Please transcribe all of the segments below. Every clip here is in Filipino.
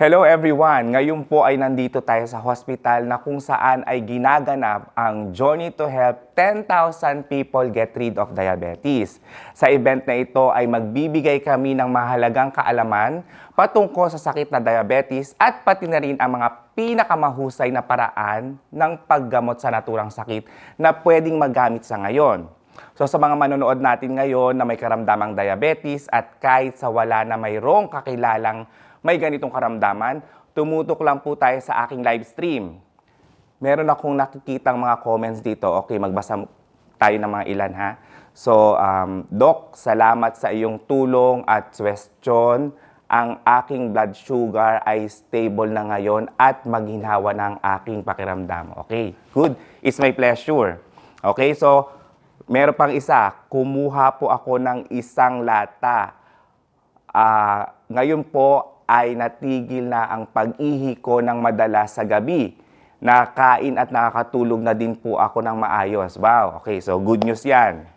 Hello everyone! Ngayon po ay nandito tayo sa hospital na kung saan ay ginaganap ang Journey to Help 10,000 People Get Rid of Diabetes. Sa event na ito ay magbibigay kami ng mahalagang kaalaman patungkol sa sakit na diabetes at pati na rin ang mga pinakamahusay na paraan ng paggamot sa naturang sakit na pwedeng magamit sa ngayon. So sa mga manonood natin ngayon na may karamdamang diabetes at kahit sa wala na mayroong kakilalang may ganitong karamdaman, tumutok lang po tayo sa aking live stream. Meron akong nakikitang mga comments dito. Okay, magbasa tayo ng mga ilan ha. So, Doc, salamat sa iyong tulong at question. Ang aking blood sugar ay stable na ngayon at maghinhawa na ang aking pakiramdam. Okay, good. It's my pleasure. Okay, so meron pang isa. Kumuha po ako ng isang lata. Ngayon po, ay natigil na ang pag-ihi ko ng madalas sa gabi. Nakain at nakakatulog na din po ako ng maayos. Wow, okay, so good news yan.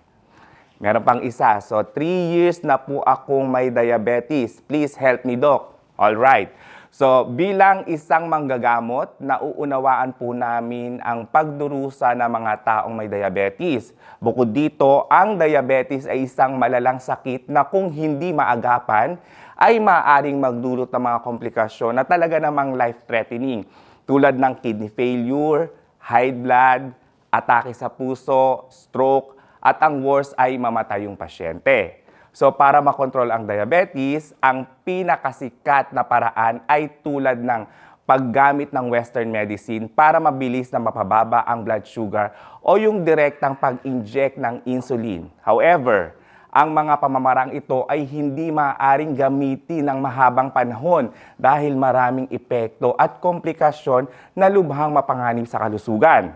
Meron pang isa. So, 3 years na po akong may diabetes. Please help me, Doc. Alright. So, bilang isang manggagamot, nauunawaan po namin ang pagdurusa ng mga taong may diabetes. Bukod dito, ang diabetes ay isang malalang sakit na kung hindi maagapan, ay maaaring magdulot ng mga komplikasyon na talaga namang life-threatening tulad ng kidney failure, high blood, atake sa puso, stroke, at ang worst ay mamatay yung pasyente. So para makontrol ang diabetes, ang pinakasikat na paraan ay tulad ng paggamit ng Western medicine para mabilis na mapababa ang blood sugar o yung direktang pag-inject ng insulin. However, ang mga pamamarang ito ay hindi maaaring gamitin ng mahabang panahon dahil maraming epekto at komplikasyon na lubhang mapanganib sa kalusugan.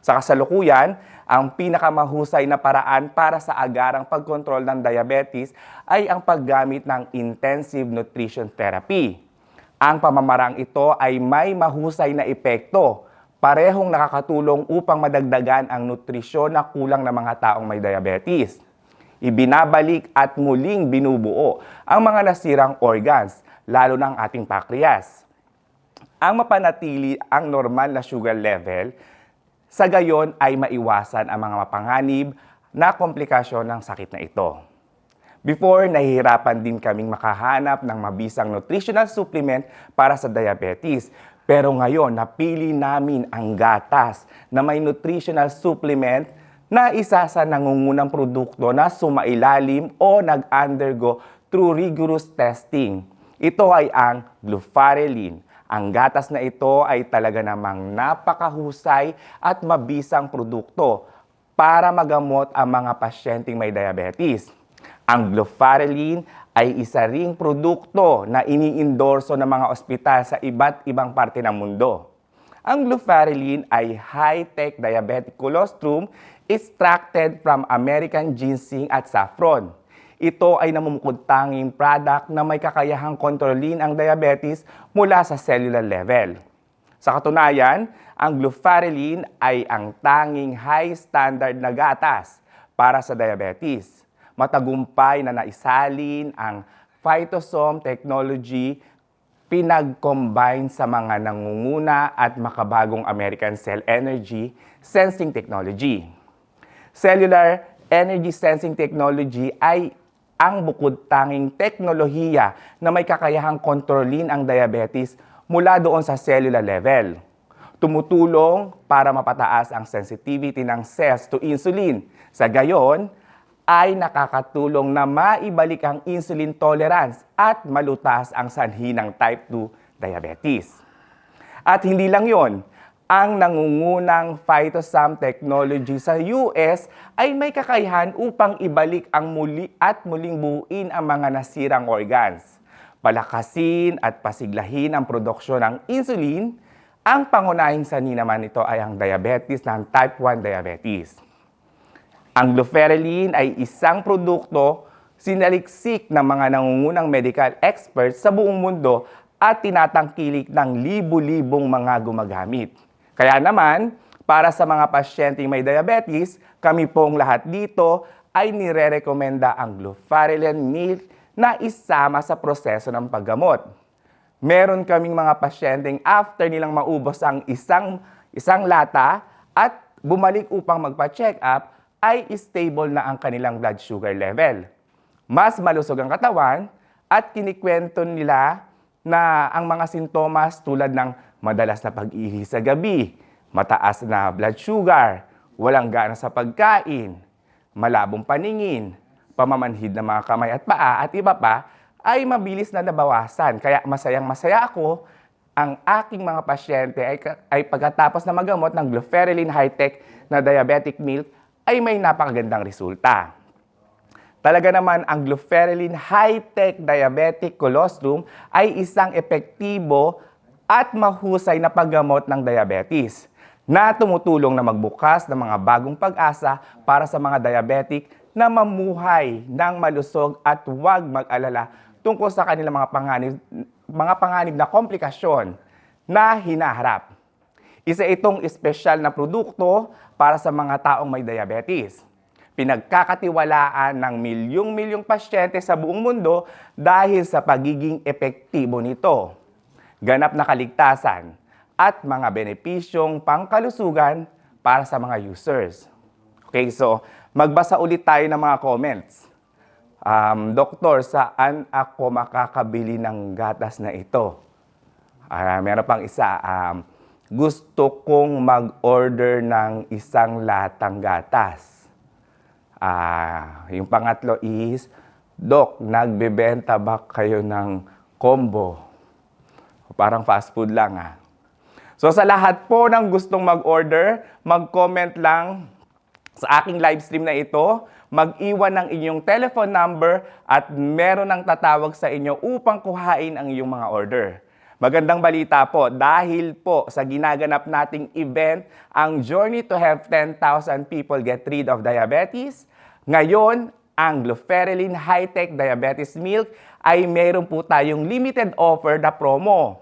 Sa kasalukuyan, ang pinakamahusay na paraan para sa agarang pagkontrol ng diabetes ay ang paggamit ng intensive nutrition therapy. Ang pamamarang ito ay may mahusay na epekto, parehong nakakatulong upang madagdagan ang nutrisyon na kulang ng mga taong may diabetes. Ibinabalik at muling binubuo ang mga nasirang organs, lalo ng ating pancreas. Ang mapanatili ang normal na sugar level, sa gayon ay maiwasan ang mga mapanganib na komplikasyon ng sakit na ito. Before, nahihirapan din kaming makahanap ng mabisang nutritional supplement para sa diabetes. Pero ngayon, napili namin ang gatas na may nutritional supplement na isa sa nangungunang produkto na sumailalim o nag-undergo through rigorous testing. Ito ay ang Glufarelin. Ang gatas na ito ay talaga namang napakahusay at mabisang produkto para magamot ang mga pasyenteng may diabetes. Ang Glufarelin ay isa ring produkto na ini-endorso ng mga ospital sa iba't ibang parte ng mundo. Ang Glufarelin ay high-tech diabetic colostrum extracted from American ginseng at saffron. Ito ay namumukod-tanging product na may kakayahang kontrolin ang diabetes mula sa cellular level. Sa katunayan, ang Glufarelin ay ang tanging high-standard na gatas para sa diabetes. Matagumpay na naisalin ang phytosome technology pinag-combine sa mga nangunguna at makabagong American Cell Energy Sensing Technology. Cellular Energy Sensing Technology ay ang bukod-tanging teknolohiya na may kakayahang kontrolin ang diabetes mula doon sa cellular level. Tumutulong para mapataas ang sensitivity ng cells to insulin. Sa gayon, ay nakakatulong na maibalik ang insulin tolerance at malutas ang sanhi ng type 2 diabetes. At hindi lang yon, ang nangungunang phytosome technology sa US ay may kakayahan upang ibalik ang muling buuin ang mga nasirang organs. Palakasin at pasiglahin ang produksyon ng insulin. Ang pangunahing sanhi naman nito ay ang diabetes ng type 1 diabetes. Ang Glufarelin ay isang produkto sinaliksik ng mga nangungunang medical experts sa buong mundo at tinatangkilik ng libu-libong mga gumagamit. Kaya naman, para sa mga pasyenteng may diabetes, kami pong lahat dito ay nire-rekomenda ang Glufarelin milk na isama sa proseso ng paggamot. meron kaming mga pasyenteng after nilang maubos ang isang lata at bumalik upang magpa-check up, ay stable na ang kanilang blood sugar level. Mas malusog ang katawan at kinikwento nila na ang mga sintomas tulad ng madalas na pag-ihi sa gabi, mataas na blood sugar, walang gana sa pagkain, malabong paningin, pamamanhid ng mga kamay at paa at iba pa, ay mabilis na nabawasan. Kaya masayang-masaya ako, ang aking mga pasyente ay pagkatapos na magamot ng Gluferelin High-Tech na diabetic milk, ay may napakagandang resulta. Talaga naman, ang Gluferelin High-Tech Diabetic Colostrum ay isang epektibo at mahusay na paggamot ng diabetes na tumutulong na magbukas ng mga bagong pag-asa para sa mga diabetic na mamuhay ng malusog at huwag mag-alala tungkol sa kanilang mga panganib na komplikasyon na hinaharap. Isa itong espesyal na produkto para sa mga taong may diabetes. Pinagkakatiwalaan ng milyong-milyong pasyente sa buong mundo dahil sa pagiging epektibo nito, ganap na kaligtasan, at mga benepisyong pangkalusugan para sa mga users. Okay, so magbasa ulit tayo ng mga comments. Doktor, saan ako makakabili ng gatas na ito? Meron pang isa, gusto kong mag-order ng isang latang gatas. Yung pangatlo is, Dok, nagbebenta ba kayo ng combo? Parang fast food lang So sa lahat po ng gustong mag-order, mag-comment lang sa aking live stream na ito, mag-iwan ng inyong telephone number at meron ng tatawag sa inyo upang kuhain ang iyong mga order. Magandang balita po dahil po sa ginaganap nating event, ang Journey to Help 10,000 People Get Rid of Diabetes, ngayon, ang Gluferelin High-Tech Diabetes Milk ay meron po tayong limited offer na promo.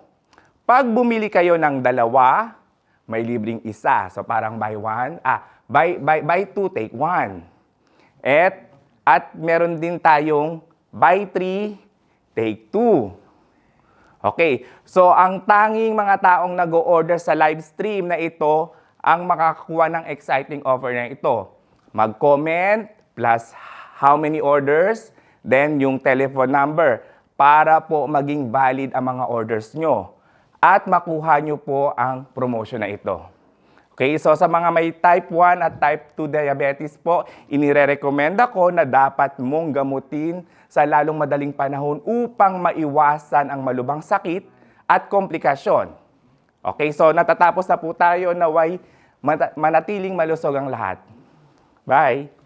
Pag bumili kayo ng dalawa, may libreng isa. So parang buy two, take one. At meron din tayong buy three, take two. Okay, so ang tanging mga taong nag-o-order sa live stream na ito ang makakakuha ng exciting offer na ito. Mag-comment plus how many orders, then yung telephone number para po maging valid ang mga orders nyo at makuha nyo po ang promotion na ito. Okay, so sa mga may type 1 at type 2 diabetes po, inirerekomenda ko na dapat mong gamutin sa lalong madaling panahon upang maiwasan ang malubhang sakit at komplikasyon. Okay, so natatapos na po tayo, naway manatiling malusog ang lahat. Bye!